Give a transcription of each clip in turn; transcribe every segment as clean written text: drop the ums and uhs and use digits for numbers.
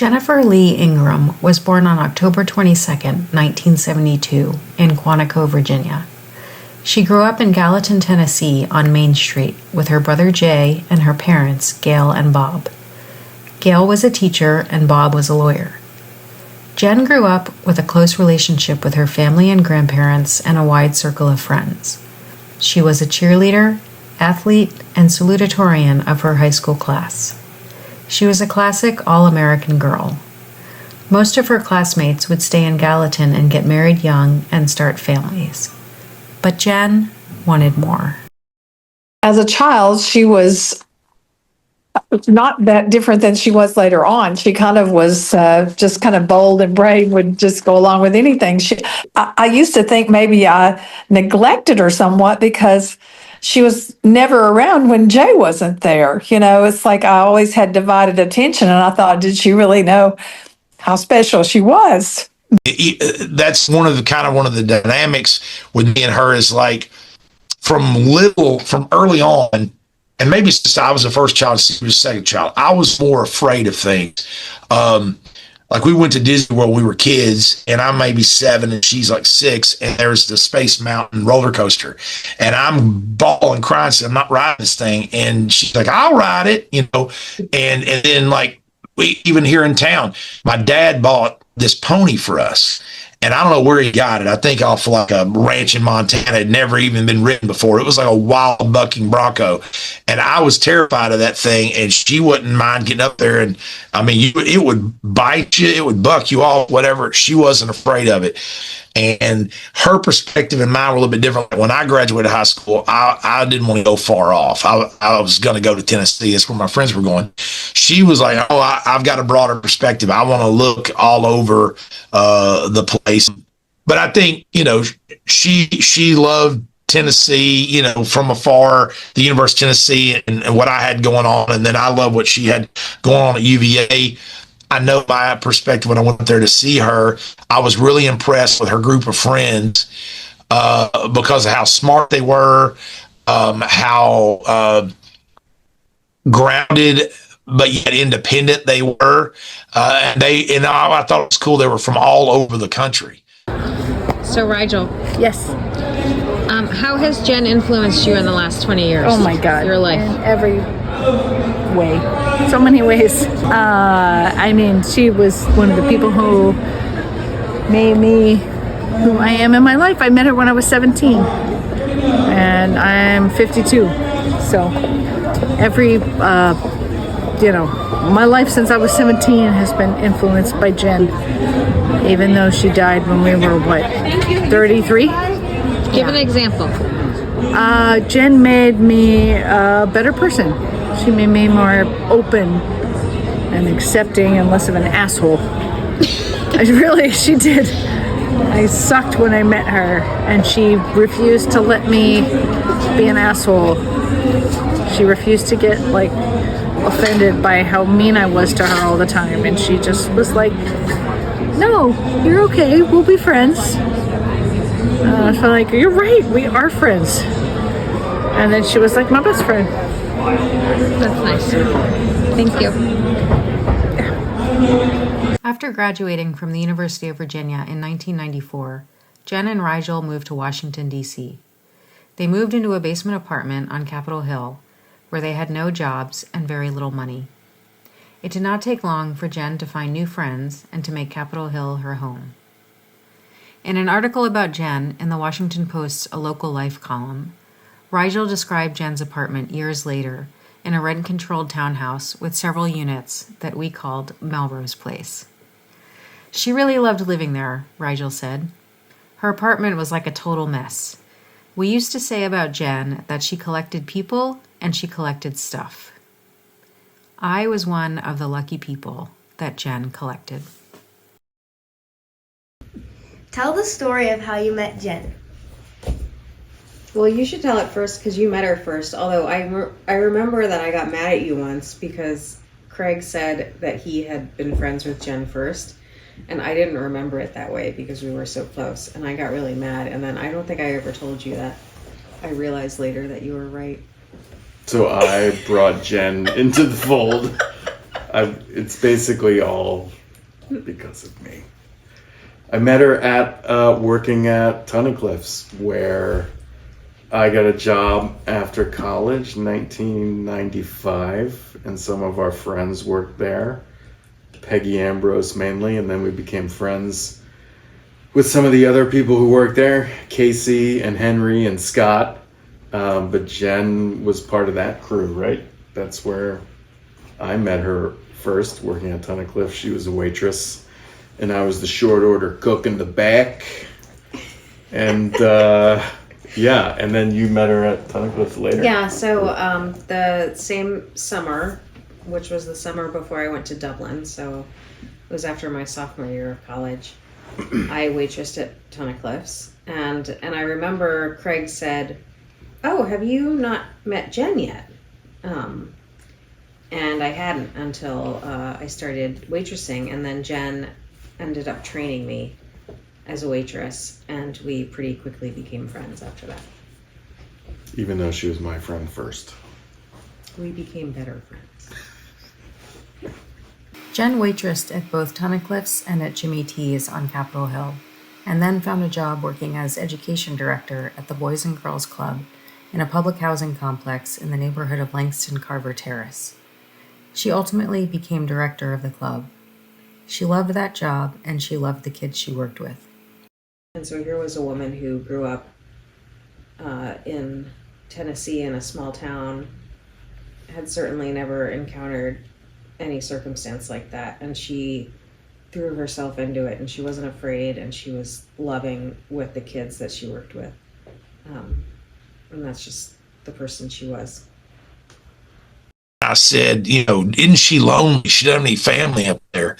Jennifer Lee Ingrum was born on October 22, 1972, in Quantico, Virginia. She grew up in Gallatin, Tennessee on Main Street with her brother Jay and her parents, Gail and Bob. Gail was a teacher and Bob was a lawyer. Jen grew up with a close relationship with her family and grandparents and a wide circle of friends. She was a cheerleader, athlete, and salutatorian of her high school class. She was a classic all-American girl. Most of her classmates would stay in Gallatin and get married young and start families. But Jen wanted more. As a child, she was not that different than she was later on. She kind of was just kind of bold and brave, would just go along with anything. I used to think maybe I neglected her somewhat because she was never around when Jay wasn't there. You know, it's like I always had divided attention, and I thought, did she really know how special she was? That's one of the dynamics with me and her is like from early on, and maybe since I was the first child, she was the second child, I was more afraid of things. Like we went to Disney World, we were kids, and I'm maybe 7 and she's like 6, and there's the Space Mountain roller coaster, and I'm bawling, crying, saying, I'm not riding this thing, and she's like, I'll ride it, you know, and then like even here in town, my dad bought this pony for us. And I don't know where he got it. I think off like a ranch in Montana. It had never even been ridden before. It was like a wild bucking bronco. And I was terrified of that thing. And she wouldn't mind getting up there. And I mean, it would bite you. It would buck you off, whatever. She wasn't afraid of it. And her perspective and mine were a little bit different. When I graduated high school, I didn't want to go far off. I was going to go to Tennessee. That's where my friends were going. She was like, I've got a broader perspective. I want to look all over the place. But I think, you know, she loved Tennessee, you know, from afar, the University of Tennessee and what I had going on. And then I love what she had going on at UVA. I know my perspective when I went there to see her, I was really impressed with her group of friends because of how smart they were, how grounded but yet independent they were, and I thought it was cool. They were from all over the country. So Rigel, Yes. how has Jen influenced you in the last 20 years? Oh my God. Your life. In every way. So many ways. I mean, she was one of the people who made me who I am in my life. I met her when I was 17 and I'm 52. So every, my life since I was 17 has been influenced by Jen, even though she died when we were, 33? Give an example. Jen made me a better person. She made me more open and accepting and less of an asshole. She did. I sucked when I met her, and she refused to let me be an asshole. She refused to get, offended by how mean I was to her all the time, and she just was like, no, you're okay, we'll be friends. I felt like, you're right, we are friends. And then she was like my best friend. That's nice. Thank you. After graduating from the University of Virginia in 1994, Jen and Rigel moved to Washington, D.C. They moved into a basement apartment on Capitol Hill, where they had no jobs and very little money. It did not take long for Jen to find new friends and to make Capitol Hill her home. In an article about Jen in the Washington Post's A Local Life column, Rigel described Jen's apartment years later in a rent-controlled townhouse with several units that we called Melrose Place. She really loved living there, Rigel said. Her apartment was like a total mess. We used to say about Jen that she collected people and she collected stuff. I was one of the lucky people that Jen collected. Tell the story of how you met Jen. Well, you should tell it first because you met her first. Although I remember that I got mad at you once because Craig said that he had been friends with Jen first. And I didn't remember it that way because we were so close. And I got really mad. And then I don't think I ever told you that. I realized later that you were right. So I brought Jen into the fold It's basically all because of me. I met her at working at Tunnicliff's, where I got a job after college, 1995, and some of our friends worked there. Peggy Ambrose mainly, and then we became friends with some of the other people who worked there, Casey and Henry and Scott. But Jen was part of that crew, right? That's where I met her first, working at Tunnicliff. She was a waitress, and I was the short order cook in the back. And yeah, and then you met her at Tunnicliff later. Yeah, so the same summer, which was the summer before I went to Dublin, so it was after my sophomore year of college, I waitressed at Tunnicliff's, and I remember Craig said, "Oh, have you not met Jen yet?" And I hadn't until I started waitressing, and then Jen ended up training me as a waitress, and we pretty quickly became friends after that. Even though she was my friend first. We became better friends. Jen waitressed at both Tunnicliff's and at Jimmy T's on Capitol Hill, and then found a job working as education director at the Boys and Girls Club in a public housing complex in the neighborhood of Langston Carver Terrace. She ultimately became director of the club. She loved that job, and she loved the kids she worked with. And so here was a woman who grew up in Tennessee in a small town, had certainly never encountered any circumstance like that, and she threw herself into it, and she wasn't afraid, and she was loving with the kids that she worked with, and that's just the person she was. I said, isn't she lonely? She doesn't have any family up there.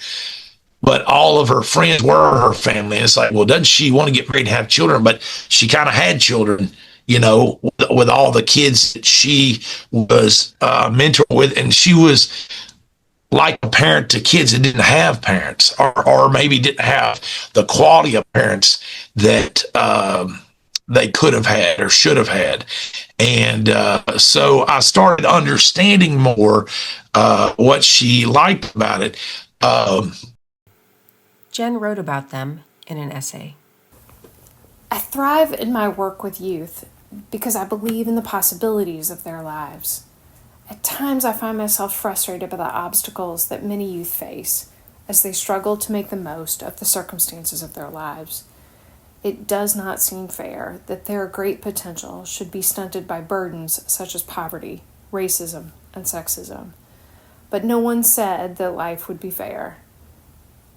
But all of her friends were her family. And it's like, well, doesn't she want to get married and have children? But she kind of had children, with all the kids that she was mentoring with. And she was like a parent to kids that didn't have parents, or maybe didn't have the quality of parents that they could have had or should have had. And so I started understanding more what she liked about it. Jen wrote about them in an essay. I thrive in my work with youth because I believe in the possibilities of their lives. At times, I find myself frustrated by the obstacles that many youth face as they struggle to make the most of the circumstances of their lives. It does not seem fair that their great potential should be stunted by burdens such as poverty, racism, and sexism. But no one said that life would be fair.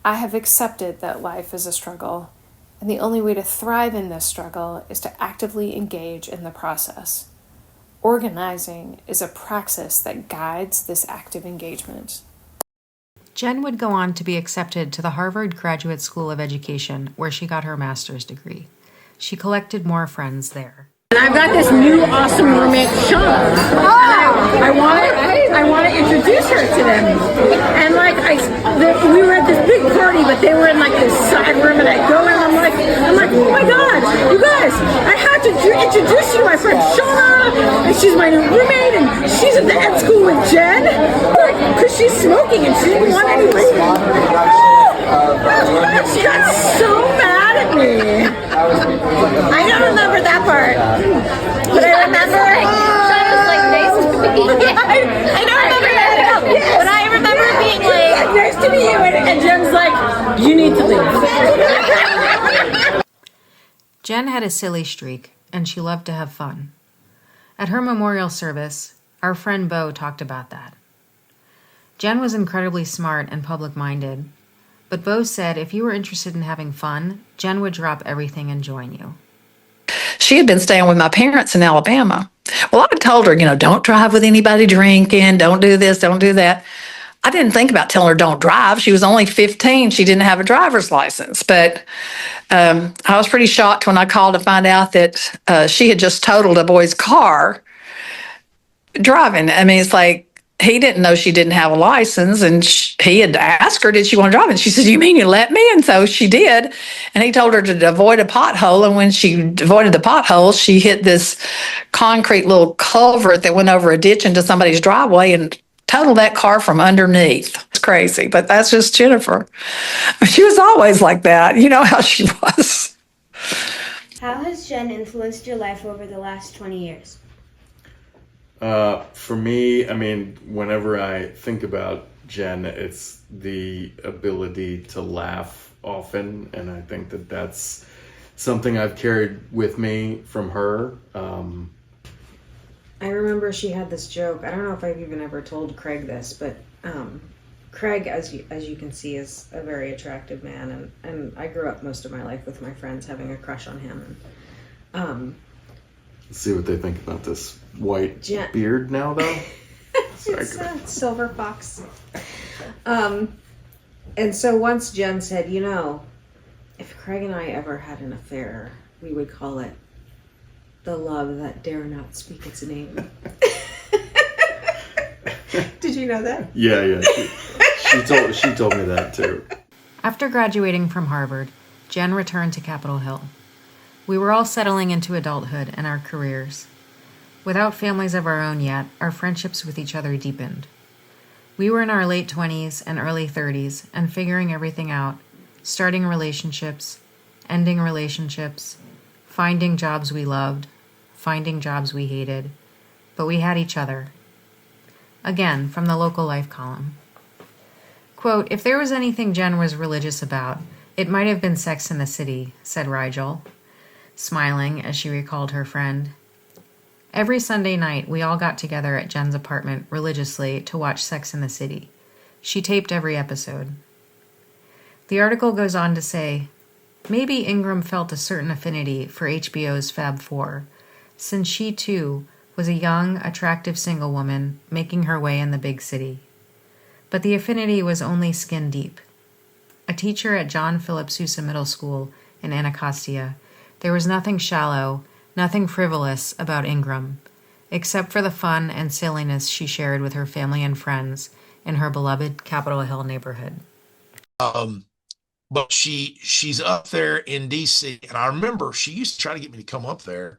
I have accepted that life is a struggle, and the only way to thrive in this struggle is to actively engage in the process. Organizing is a praxis that guides this active engagement. Jen would go on to be accepted to the Harvard Graduate School of Education, where she got her master's degree. She collected more friends there. And I've got this new awesome roommate, Sean. I want to introduce her to them. And we were at this big party, but they were in this side room, and I go in, and I'm like, oh my God, you guys, I have to introduce you to my friend Shauna, and she's my new roommate, and she's at the ed school with Jen, because she's smoking and she didn't want anybody. She got so mad at me. I don't remember that part, but I remember. I don't remember that, but I remember being like, "Nice to meet you," and Jen's like, "You need to leave." Jen had a silly streak, and she loved to have fun. At her memorial service, our friend Bo talked about that. Jen was incredibly smart and public-minded, but Bo said if you were interested in having fun, Jen would drop everything and join you. She had been staying with my parents in Alabama. Well, I told her, don't drive with anybody drinking, don't do this, don't do that. I didn't think about telling her don't drive. She was only 15. She didn't have a driver's license. But I was pretty shocked when I called to find out that she had just totaled a boy's car driving. I mean, it's like, he didn't know she didn't have a license, and he had asked her, did she want to drive? And she said, you mean you let me? And so she did. And he told her to avoid a pothole. And when she avoided the pothole, she hit this concrete little culvert that went over a ditch into somebody's driveway and totaled that car from underneath. crazy, but that's just Jennifer. She was always like that. You know how she was. How has Jen influenced your life over the last 20 years? For me, I mean, whenever I think about Jen, it's the ability to laugh often, and I think that that's something I've carried with me from her. I remember she had this joke. I don't know if I've even ever told Craig this, but Craig, as you can see, is a very attractive man, and I grew up most of my life with my friends having a crush on him. And Let's see what they think about this white Jen- beard now, though. it's a silver fox. And so once Jen said, you know, if Craig and I ever had an affair, we would call it the love that dare not speak its name. Did you know that? Yeah. She told me that too. After graduating from Harvard, Jen returned to Capitol Hill. We were all settling into adulthood and our careers. Without families of our own yet, our friendships with each other deepened. We were in our late 20s and early 30s and figuring everything out, starting relationships, ending relationships, finding jobs we loved, finding jobs we hated, but we had each other. Again, from the local life column. Quote, if there was anything Jen was religious about, it might have been Sex in the City, said Rigel, smiling as she recalled her friend. Every Sunday night, we all got together at Jen's apartment religiously to watch Sex in the City. She taped every episode. The article goes on to say, maybe Ingrum felt a certain affinity for HBO's Fab Four, since she, too, was a young, attractive single woman making her way in the big city. But the affinity was only skin deep. A teacher at John Philip Sousa Middle School in Anacostia, there was nothing shallow, nothing frivolous about Ingrum, except for the fun and silliness she shared with her family and friends in her beloved Capitol Hill neighborhood. But she's up there in DC, and I remember she used to try to get me to come up there,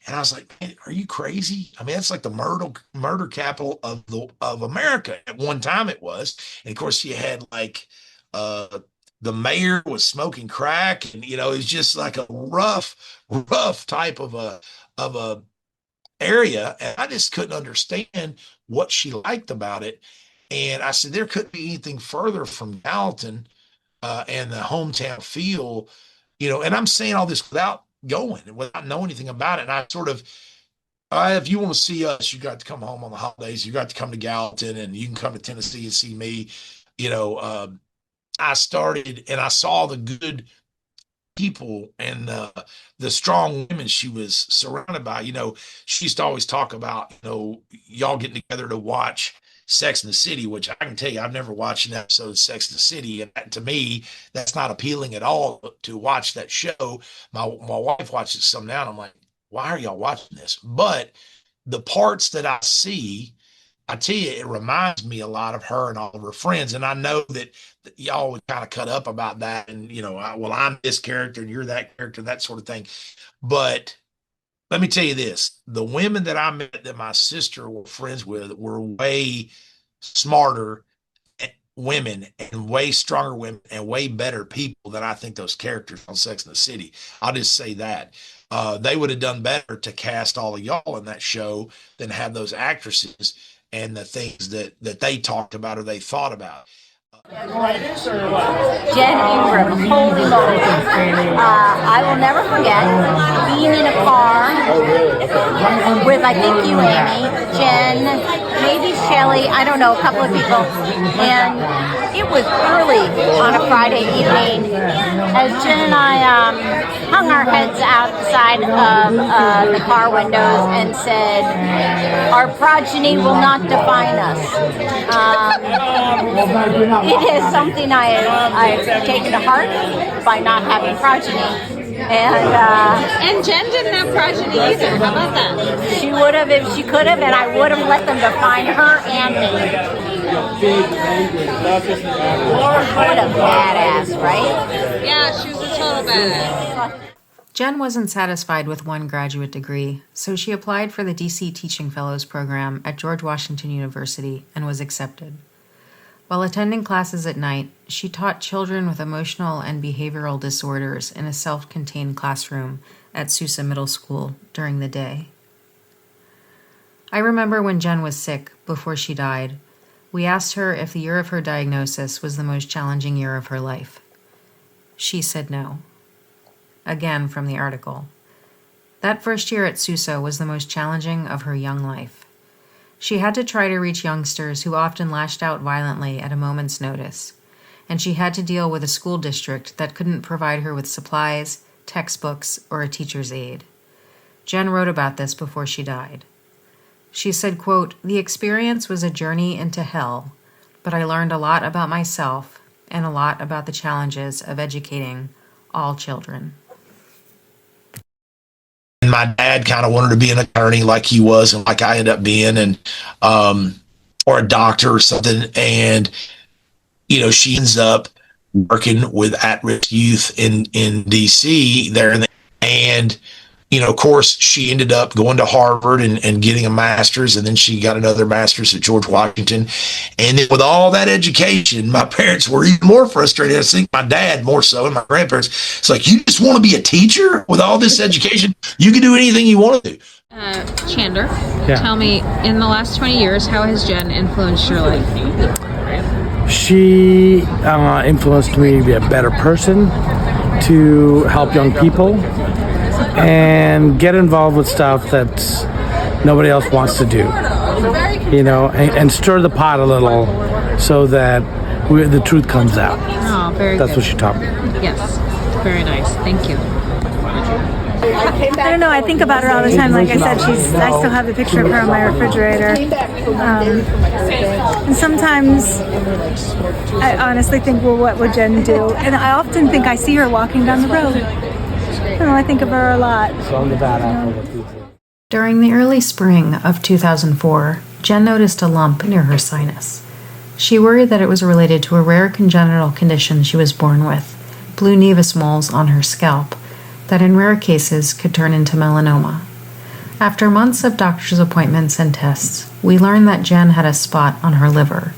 and I was like, man, are you crazy? I mean, it's like the murder capital of America. At one time it was. And of course you had like the mayor was smoking crack, and it was just like a rough type of a area. And I just couldn't understand what she liked about it. And I said, there couldn't be anything further from Gallatin and the hometown feel, and I'm saying all this without without knowing anything about it. And I sort of, if you want to see us, you got to come home on the holidays. You got to come to Gallatin, and you can come to Tennessee and see me. I started and I saw the good people and the strong women she was surrounded by. She used to always talk about, y'all getting together to watch Sex in the City, which I can tell you, I've never watched an episode of Sex in the City. And to me, that's not appealing at all to watch that show. My wife watches some now, and I'm like, why are y'all watching this? But the parts that I see, I tell you, it reminds me a lot of her and all of her friends. And I know that y'all would kind of cut up about that. And, I'm this character and you're that character, that sort of thing. But let me tell you this, the women that I met that my sister were friends with were way smarter women and way stronger women and way better people than I think those characters on Sex and the City. I'll just say that. They would have done better to cast all of y'all in that show than have those actresses and the things that they talked about or they thought about. Jen Ingrum, holy moly. I will never forget being in a car with, I think, you, Amy, Jen, maybe Shelley, I don't know, a couple of people. And it was early on a Friday evening as Jen and I hung our heads outside of the car windows and said, our progeny will not define us. It is something I've taken to heart by not having progeny. And Jen didn't have progeny either. How about that? She would have if she could have, and I would have let them define her and me. What a badass, right? Yeah, she was a total badass. Jen wasn't satisfied with one graduate degree, so she applied for the DC Teaching Fellows program at George Washington University and was accepted. While attending classes at night, she taught children with emotional and behavioral disorders in a self-contained classroom at Sousa Middle School during the day. I remember when Jen was sick before she died, we asked her if the year of her diagnosis was the most challenging year of her life. She said no. Again from the article. That first year at Sousa was the most challenging of her young life. She had to try to reach youngsters who often lashed out violently at a moment's notice, and she had to deal with a school district that couldn't provide her with supplies, textbooks, or a teacher's aid. Jen wrote about this before she died. She said, quote, "The experience was a journey into hell, but I learned a lot about myself and a lot about the challenges of educating all children." And my dad kind of wanted to be an attorney like he was and like I ended up being, and or a doctor or something. And she ends up working with at-risk youth in DC there, and of course, she ended up going to Harvard and getting a master's, and then she got another master's at George Washington. And then with all that education, my parents were even more frustrated. I think my dad more so, and my grandparents. It's like, you just want to be a teacher with all this education? You can do anything you want to do. Chandler, tell me, in the last 20 years, how has Jen influenced your life? She influenced me to be a better person, to help young people, and get involved with stuff that nobody else wants to do, and stir the pot a little so that the truth comes out. Oh, very That's good. what she taught me. Yes, very nice. Thank you. I don't know. I think about her all the time. Like I said, I still have the picture of her on my refrigerator. And sometimes I honestly think, well, what would Jen do? And I often think I see her walking down the road. I think of her a lot. During the early spring of 2004, Jen noticed a lump near her sinus. She worried that it was related to a rare congenital condition she was born with, blue nevus moles on her scalp, that in rare cases could turn into melanoma. After months of doctor's appointments and tests, we learned that Jen had a spot on her liver.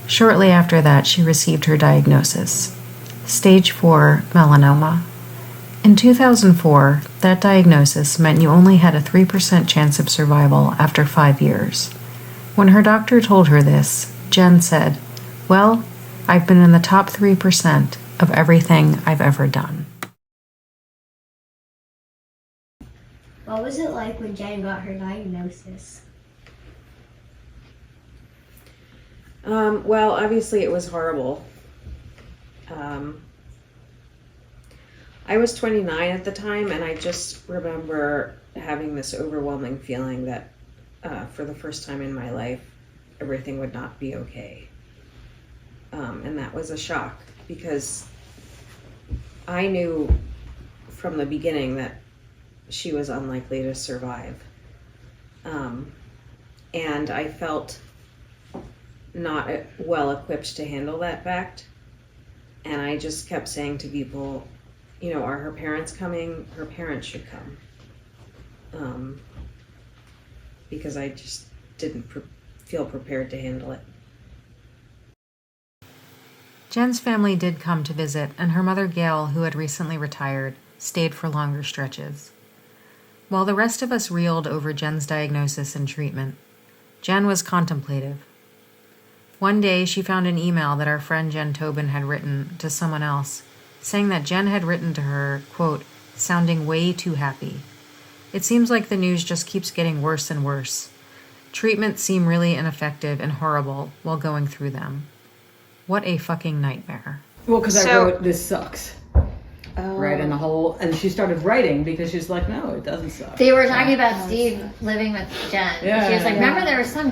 Shortly after that, she received her diagnosis, stage 4 melanoma. In 2004, that diagnosis meant you only had a 3% chance of survival after 5 years. When her doctor told her this, Jen said, "Well, I've been in the top 3% of everything I've ever done." What was it like when Jen got her diagnosis? Well, obviously it was horrible. I was 29 at the time, and I just remember having this overwhelming feeling that for the first time in my life, everything would not be okay. And that was a shock, because I knew from the beginning that she was unlikely to survive. And I felt not well equipped to handle that fact. And I just kept saying to people, are her parents coming? Her parents should come. Because I just didn't feel prepared to handle it. Jen's family did come to visit, and her mother Gail, who had recently retired, stayed for longer stretches. While the rest of us reeled over Jen's diagnosis and treatment, Jen was contemplative. One day, she found an email that our friend Jen Tobin had written to someone else, saying that Jen had written to her, quote, "sounding way too happy. It seems like the news just keeps getting worse and worse. Treatments seem really ineffective and horrible while going through them. What a fucking nightmare." Well, because I wrote, "This sucks." Right, and she started writing because she's like, no, it doesn't suck. They were talking about Steve living with Jen. Yeah, she was like, yeah. remember there was some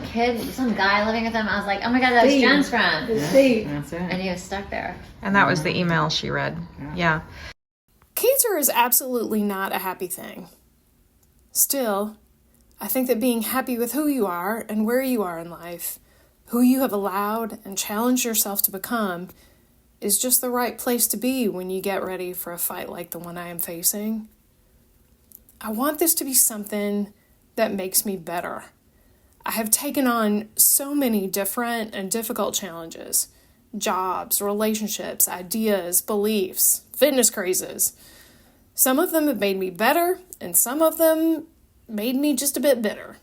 guy living with him? I was like, oh my God, that was Jen's friend. Steve. That's right. And he was stuck there. And that was the email she read. Yeah. Cancer is absolutely not a happy thing. Still, I think that being happy with who you are and where you are in life, who you have allowed and challenged yourself to become, is just the right place to be when you get ready for a fight like the one I am facing. I want this to be something that makes me better. I have taken on so many different and difficult challenges: jobs, relationships, ideas, beliefs, fitness crazes. Some of them have made me better, and some of them made me just a bit bitter.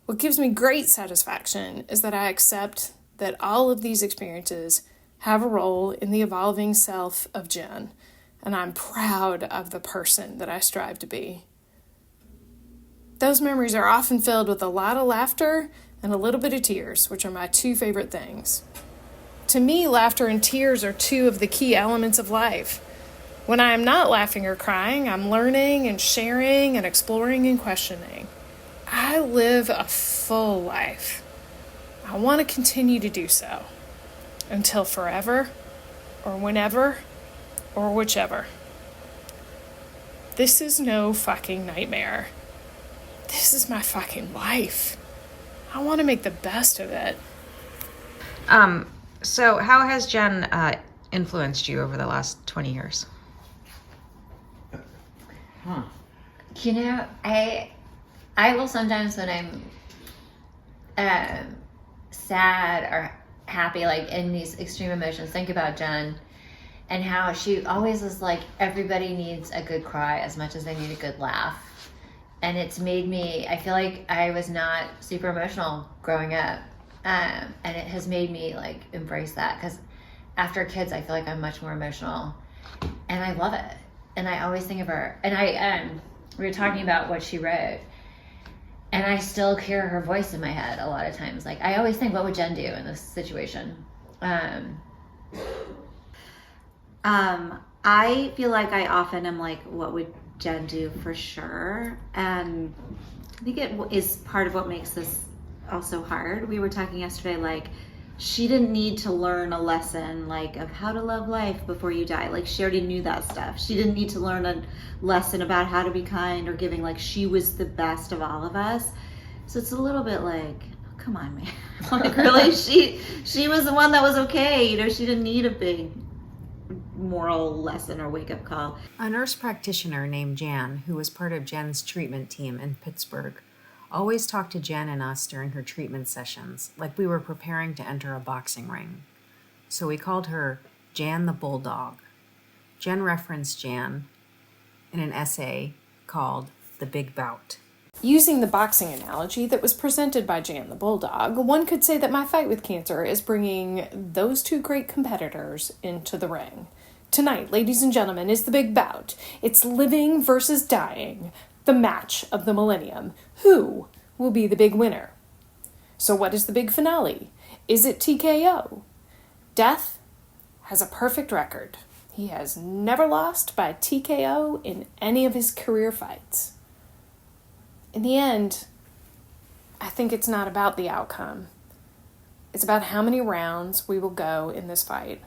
What gives me great satisfaction is that I accept that all of these experiences have a role in the evolving self of Jen, and I'm proud of the person that I strive to be. Those memories are often filled with a lot of laughter and a little bit of tears, which are my two favorite things. To me, laughter and tears are two of the key elements of life. When I am not laughing or crying, I'm learning and sharing and exploring and questioning. I live a full life. I want to continue to do so until forever, or whenever, or whichever. This is no fucking nightmare. This is my fucking life. I want to make the best of it. So how has Jen influenced you over the last 20 years? You know, I will sometimes when I'm sad or happy, like in these extreme emotions, think about Jen and how she always was like, everybody needs a good cry as much as they need a good laugh. And it's made me, I feel like I was not super emotional growing up. And it has made me like embrace that, because after kids, I feel like I'm much more emotional and I love it. And I always think of her, and we were talking about what she wrote, and I still hear her voice in my head a lot of times. Like, I always think, what would Jen do in this situation? I feel like I often am like, what would Jen do for sure? And I think it is part of what makes this also hard. We were talking yesterday, like, she didn't need to learn a lesson like of how to love life before you die. Like, she already knew that stuff. She didn't need to learn a lesson about how to be kind or giving. Like, she was the best of all of us. So it's a little bit like, oh, come on, man. Like, really, she was the one that was okay. You know, she didn't need a big moral lesson or wake-up call. A nurse practitioner named Jan, who was part of Jen's treatment team in Pittsburgh, always talked to Jen and us during her treatment sessions, like we were preparing to enter a boxing ring. So we called her Jan the Bulldog. Jen referenced Jan in an essay called The Big Bout. Using the boxing analogy that was presented by Jan the Bulldog, one could say that my fight with cancer is bringing those two great competitors into the ring. Tonight, ladies and gentlemen, is the big bout. It's living versus dying, the match of the millennium. Who will be the big winner? So what is the big finale? Is it TKO? Death has a perfect record. He has never lost by TKO in any of his career fights. In the end, I think it's not about the outcome. It's about how many rounds we will go in this fight.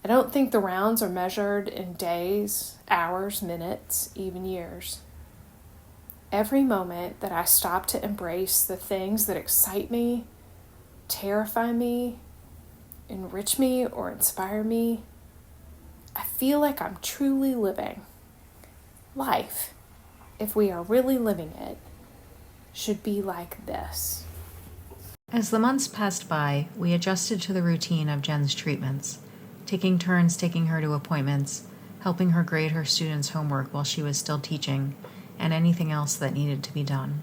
I don't think the rounds are measured in days, hours, minutes, even years. Every moment that I stop to embrace the things that excite me, terrify me, enrich me, or inspire me, I feel like I'm truly living. Life, if we are really living it, should be like this. As the months passed by, we adjusted to the routine of Jen's treatments, taking turns taking her to appointments, helping her grade her students' homework while she was still teaching, and anything else that needed to be done.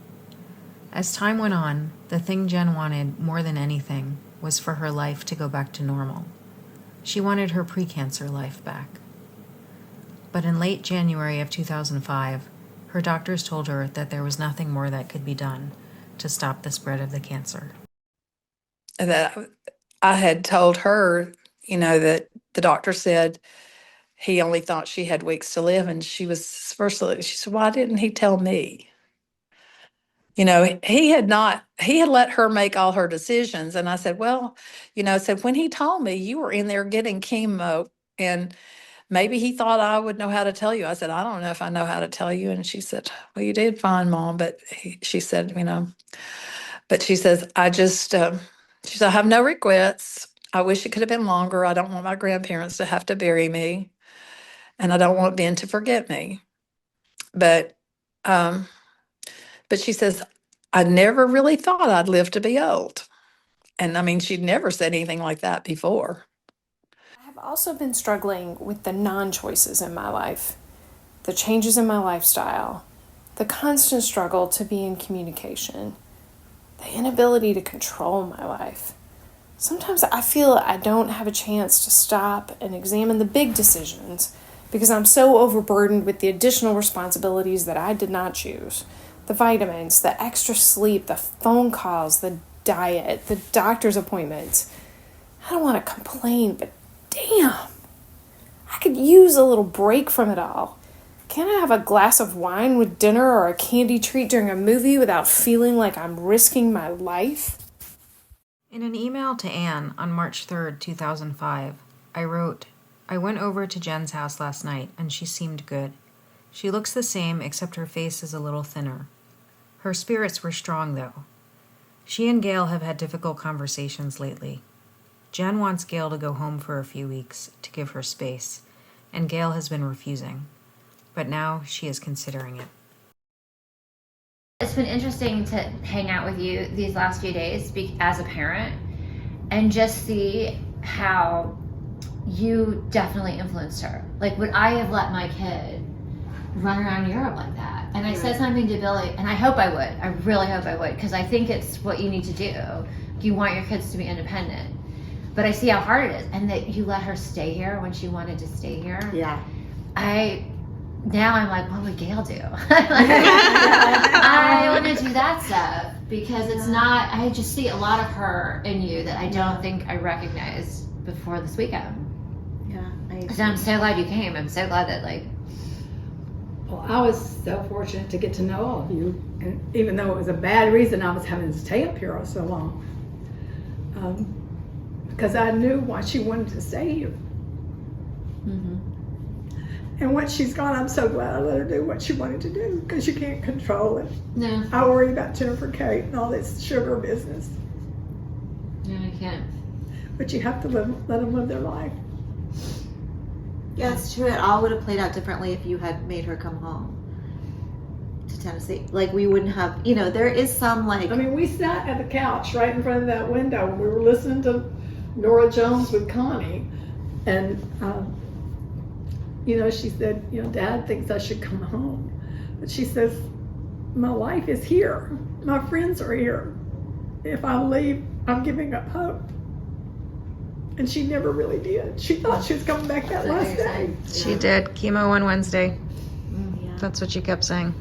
As time went on, the thing Jen wanted more than anything was for her life to go back to normal. She wanted her pre-cancer life back. But in late January of 2005, her doctors told her that there was nothing more that could be done to stop the spread of the cancer. That I had told her, that the doctor said he only thought she had weeks to live. And she said, why didn't he tell me? He had let her make all her decisions. And I said, well, I said, when he told me you were in there getting chemo and maybe he thought I would know how to tell you. I said, I don't know if I know how to tell you. And she said, well, you did fine, Mom. But she said, but she says, she said, I have no regrets. I wish it could have been longer. I don't want my grandparents to have to bury me. And I don't want Ben to forget me. But she says, I never really thought I'd live to be old. And I mean, she'd never said anything like that before. I have also been struggling with the non-choices in my life, the changes in my lifestyle, the constant struggle to be in communication, the inability to control my life. Sometimes I feel I don't have a chance to stop and examine the big decisions because I'm so overburdened with the additional responsibilities that I did not choose. The vitamins, the extra sleep, the phone calls, the diet, the doctor's appointments. I don't want to complain, but damn, I could use a little break from it all. Can't I have a glass of wine with dinner or a candy treat during a movie without feeling like I'm risking my life? In an email to Anne on March 3rd, 2005, I wrote, I went over to Jen's house last night and she seemed good. She looks the same except her face is a little thinner. Her spirits were strong though. She and Gail have had difficult conversations lately. Jen wants Gail to go home for a few weeks to give her space, and Gail has been refusing. But now she is considering it. It's been interesting to hang out with you these last few days as a parent and just see how you definitely influenced her. Like, would I have let my kid run around Europe like that? And I said something to Billy, and I hope I would. I really hope I would, because I think it's what you need to do. You want your kids to be independent. But I see how hard it is, and that you let her stay here when she wanted to stay here. Yeah. Now I'm like, what would Gail do? I want to do that stuff because it's not, I just see a lot of her in you that I don't think I recognized before this weekend. Yeah. So I'm so glad you came. I'm so glad that Well, I was so fortunate to get to know all of you, and even though it was a bad reason I was having to stay up here so long, because I knew why she wanted to stay here. Mm-hmm. And once she's gone, I'm so glad I let her do what she wanted to do, because you can't control it. No. I worry about Jennifer Kate and all this sugar business. No, I can't. But you have to let them live their life. Yeah, it's true. It all would have played out differently if you had made her come home to Tennessee. Like, we wouldn't have, there is some I mean, we sat at the couch right in front of that window when we were listening to Nora Jones with Connie, and she said, Dad thinks I should come home. But she says, my life is here. My friends are here. If I leave, I'm giving up hope. And she never really did. She thought she was coming back that last day. She did. Chemo on Wednesday. That's what she kept saying.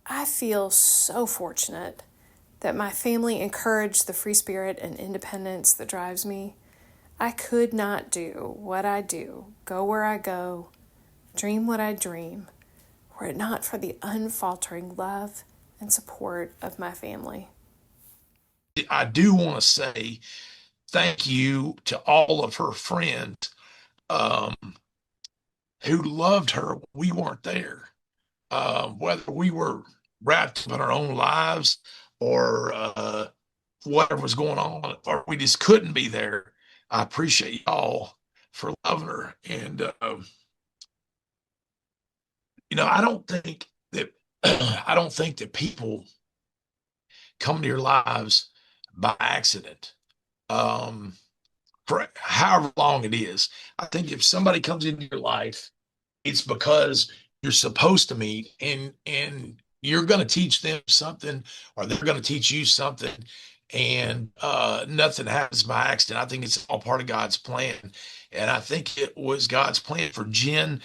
I feel so fortunate that my family encouraged the free spirit and independence that drives me. I could not do what I do, go where I go, dream what I dream, were it not for the unfaltering love and support of my family. I do want to say thank you to all of her friends who loved her when we weren't there. Whether we were wrapped up in our own lives or whatever was going on, or we just couldn't be there. I appreciate y'all for loving her. And, I don't think that people come to your lives by accident. For however long it is. I think if somebody comes into your life, it's because you're supposed to meet, and you're going to teach them something, or they're going to teach you something, and nothing happens by accident. I think it's all part of God's plan. And I think it was God's plan for Jen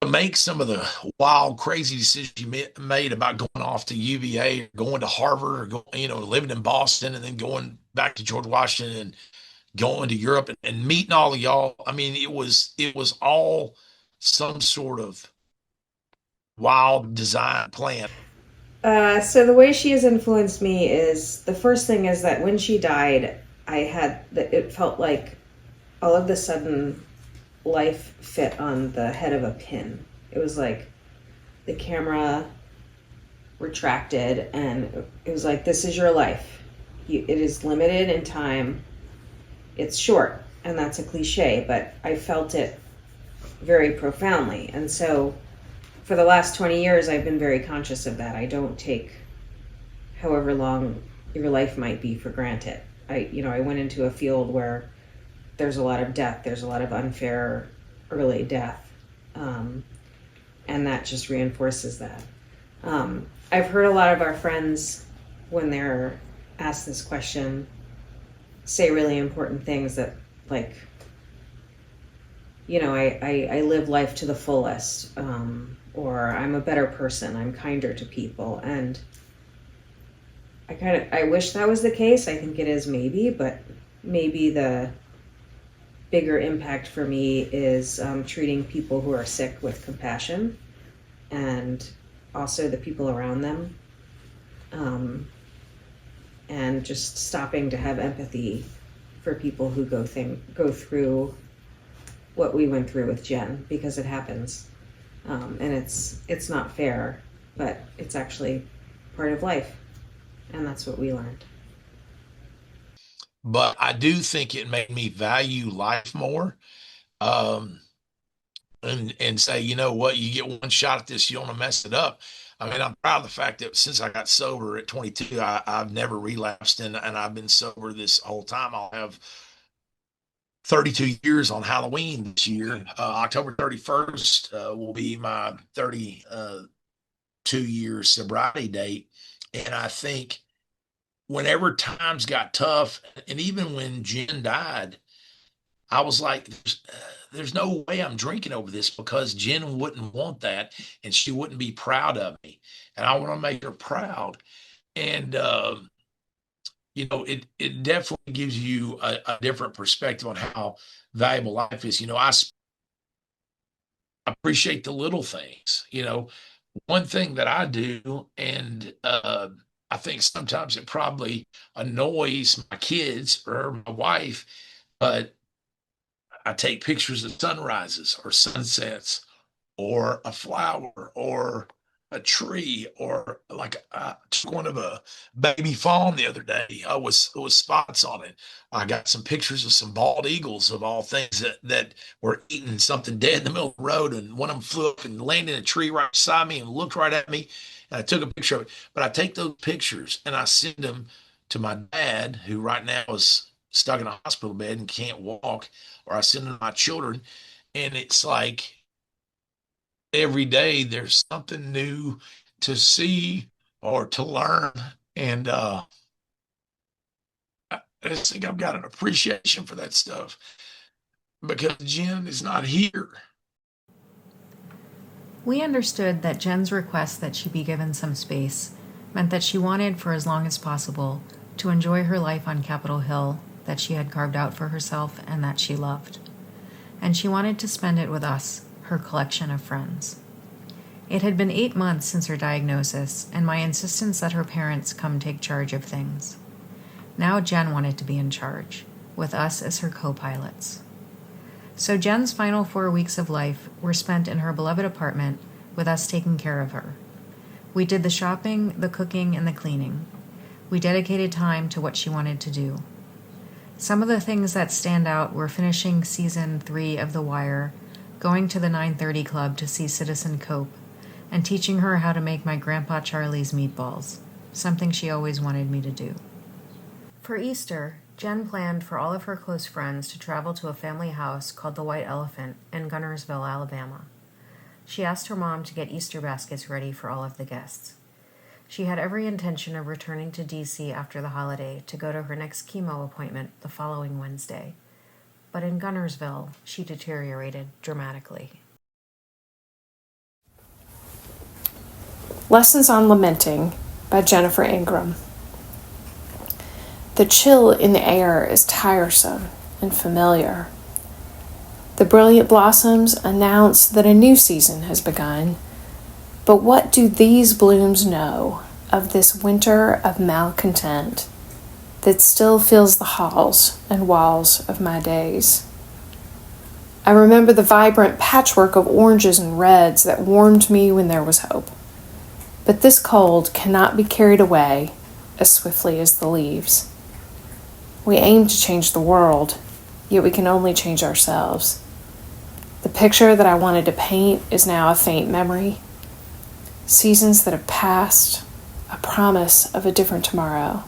to make some of the wild, crazy decisions you made about going off to UVA, or going to Harvard, or living in Boston, and then going back to George Washington and going to Europe and meeting all of y'all. I mean, it was all some sort of wild design plan. So the way she has influenced me is, the first thing is that when she died, it felt like all of a sudden life fit on the head of a pin. It was like the camera retracted, and it was like, this is your life. It is limited in time. It's short, and that's a cliche, but I felt it very profoundly. And so for the last 20 years, I've been very conscious of that. I don't take however long your life might be for granted. I went into a field where there's a lot of death, there's a lot of unfair early death, and that just reinforces that. I've heard a lot of our friends, when they're asked this question, say really important things that, like, I live life to the fullest, or I'm a better person, I'm kinder to people. And I wish that was the case. I think it is, maybe, but maybe the bigger impact for me is treating people who are sick with compassion, and also the people around them, and just stopping to have empathy for people who go through what we went through with Jen, because it happens, and it's not fair, but it's actually part of life, and that's what we learned. But I do think it made me value life more. Um, and say, you know what, you get one shot at this, you don't want to mess it up. I mean, I'm proud of the fact that since I got sober at 22, I've never relapsed, and I've been sober this whole time. I'll have 32 years on Halloween this year. October 31st will be my 32-year sobriety date. And I think whenever times got tough, and even when Jen died, I was like, there's no way I'm drinking over this, because Jen wouldn't want that, and she wouldn't be proud of me. And I want to make her proud. And, it definitely gives you a different perspective on how valuable life is. I appreciate the little things. One thing that I do, and I think sometimes it probably annoys my kids or my wife, but I take pictures of sunrises or sunsets or a flower or a tree, or like I took one of a baby fawn the other day. I was spots on it. I got some pictures of some bald eagles, of all things, that were eating something dead in the middle of the road, and one of them flew up and landed in a tree right beside me and looked right at me, and I took a picture of it. But I take those pictures and I send them to my dad, who right now is stuck in a hospital bed and can't walk, or I send them to my children, and it's like every day there's something new to see or to learn. And I just think I've got an appreciation for that stuff, because Jen is not here. We understood that Jen's request that she be given some space meant that she wanted, for as long as possible, to enjoy her life on Capitol Hill that she had carved out for herself and that she loved. And she wanted to spend it with us, her collection of friends. It had been 8 months since her diagnosis, and my insistence that her parents come take charge of things. Now Jen wanted to be in charge, with us as her co-pilots. So Jen's final 4 weeks of life were spent in her beloved apartment, with us taking care of her. We did the shopping, the cooking, and the cleaning. We dedicated time to what she wanted to do. Some of the things that stand out were finishing season 3 of The Wire, going to the 9:30 Club to see Citizen Cope, and teaching her how to make my Grandpa Charlie's meatballs, something she always wanted me to do. For Easter, Jen planned for all of her close friends to travel to a family house called the White Elephant in Gunnersville, Alabama. She asked her mom to get Easter baskets ready for all of the guests. She had every intention of returning to D.C. after the holiday to go to her next chemo appointment the following Wednesday. But in Gunnersville, she deteriorated dramatically. Lessons on Lamenting by Jennifer Ingram. The chill in the air is tiresome and familiar. The brilliant blossoms announce that a new season has begun. But what do these blooms know of this winter of malcontent that still fills the halls and walls of my days? I remember the vibrant patchwork of oranges and reds that warmed me when there was hope. But this cold cannot be carried away as swiftly as the leaves. We aim to change the world, yet we can only change ourselves. The picture that I wanted to paint is now a faint memory, seasons that have passed, a promise of a different tomorrow.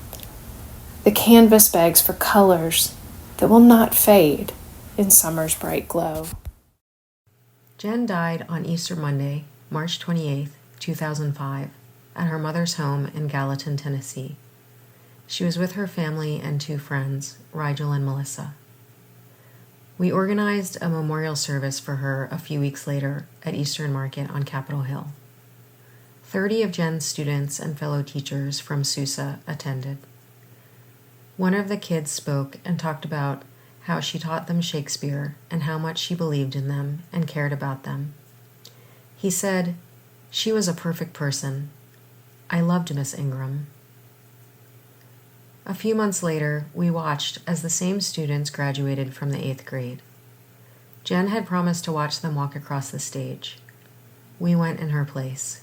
The canvas begs for colors that will not fade in summer's bright glow. Jen died on Easter Monday, March 28, 2005, at her mother's home in Gallatin, Tennessee. She was with her family and 2 friends, Rigel and Melissa. We organized a memorial service for her a few weeks later at Eastern Market on Capitol Hill. 30 of Jen's students and fellow teachers from Sousa attended. One of the kids spoke and talked about how she taught them Shakespeare and how much she believed in them and cared about them. He said, "She was a perfect person. I loved Miss Ingrum." A few months later, we watched as the same students graduated from the 8th grade. Jen had promised to watch them walk across the stage. We went in her place.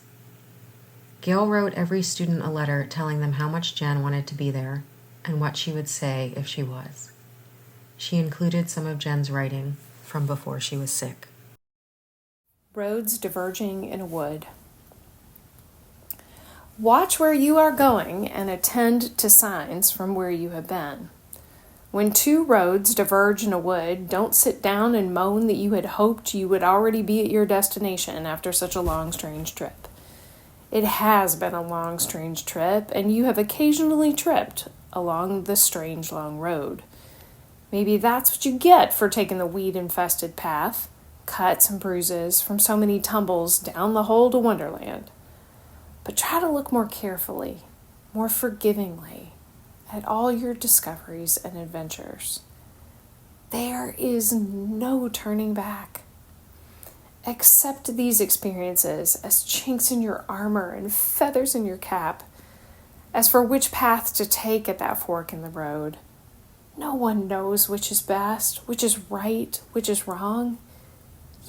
Gail wrote every student a letter telling them how much Jen wanted to be there and what she would say if she was. She included some of Jen's writing from before she was sick. Roads diverging in a wood. Watch where you are going and attend to signs from where you have been. When 2 roads diverge in a wood, don't sit down and moan that you had hoped you would already be at your destination after such a long, strange trip. It has been a long, strange trip, and you have occasionally tripped along the strange, long road. Maybe that's what you get for taking the weed-infested path, cuts and bruises from so many tumbles down the hole to Wonderland. But try to look more carefully, more forgivingly, at all your discoveries and adventures. There is no turning back. Accept these experiences as chinks in your armor and feathers in your cap. As for which path to take at that fork in the road, no one knows which is best, which is right, which is wrong.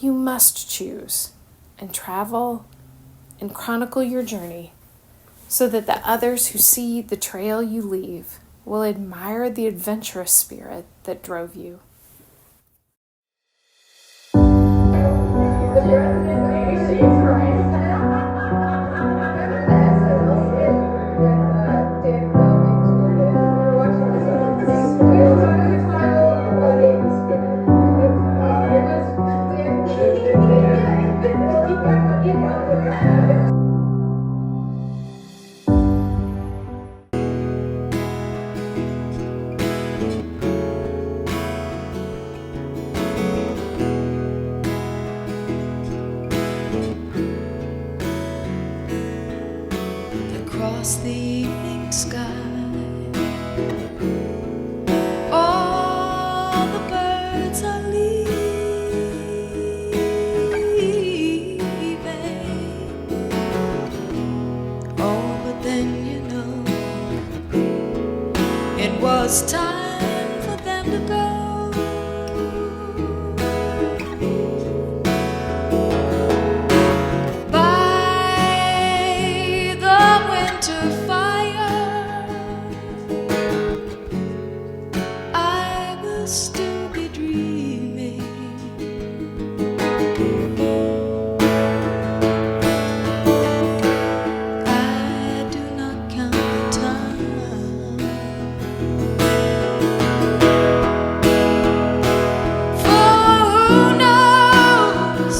You must choose and travel and chronicle your journey so that the others who see the trail you leave will admire the adventurous spirit that drove you. Across the evening sky, all the birds are leaving. Oh, but then you know it was time for them to go. Still be dreaming. I do not count the time, for who knows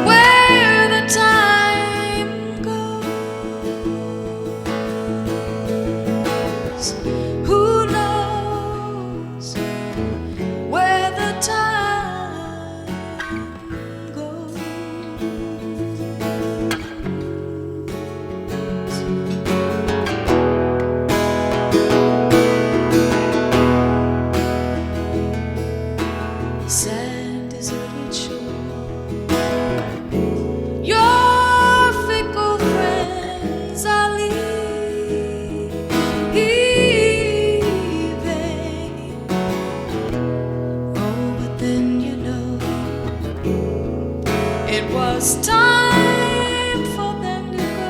where the time goes. Who knows where the time goes. Sand is little shore. Your fickle friends are leaving. Then you know it was time for them to go.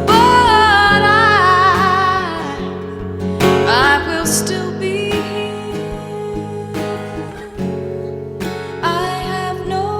But I will still be here. I have no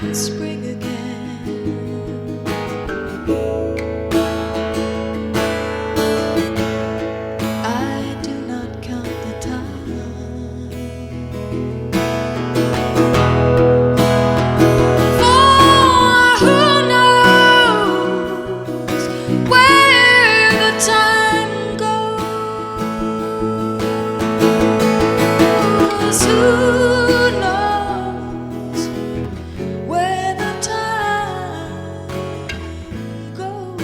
and spring again. I do not count the time, for who knows where the time goes? Who knows where the time goes?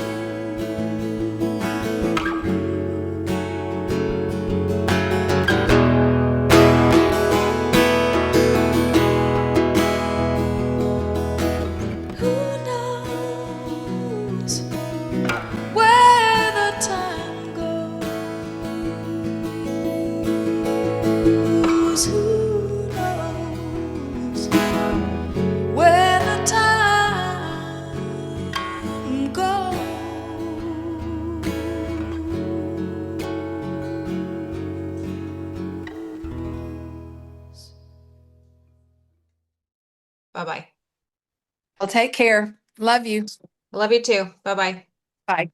Who knows where the time goes? Who knows where the time goes? Bye-bye. Well, take care. Love you. Love you too. Bye-bye. Bye.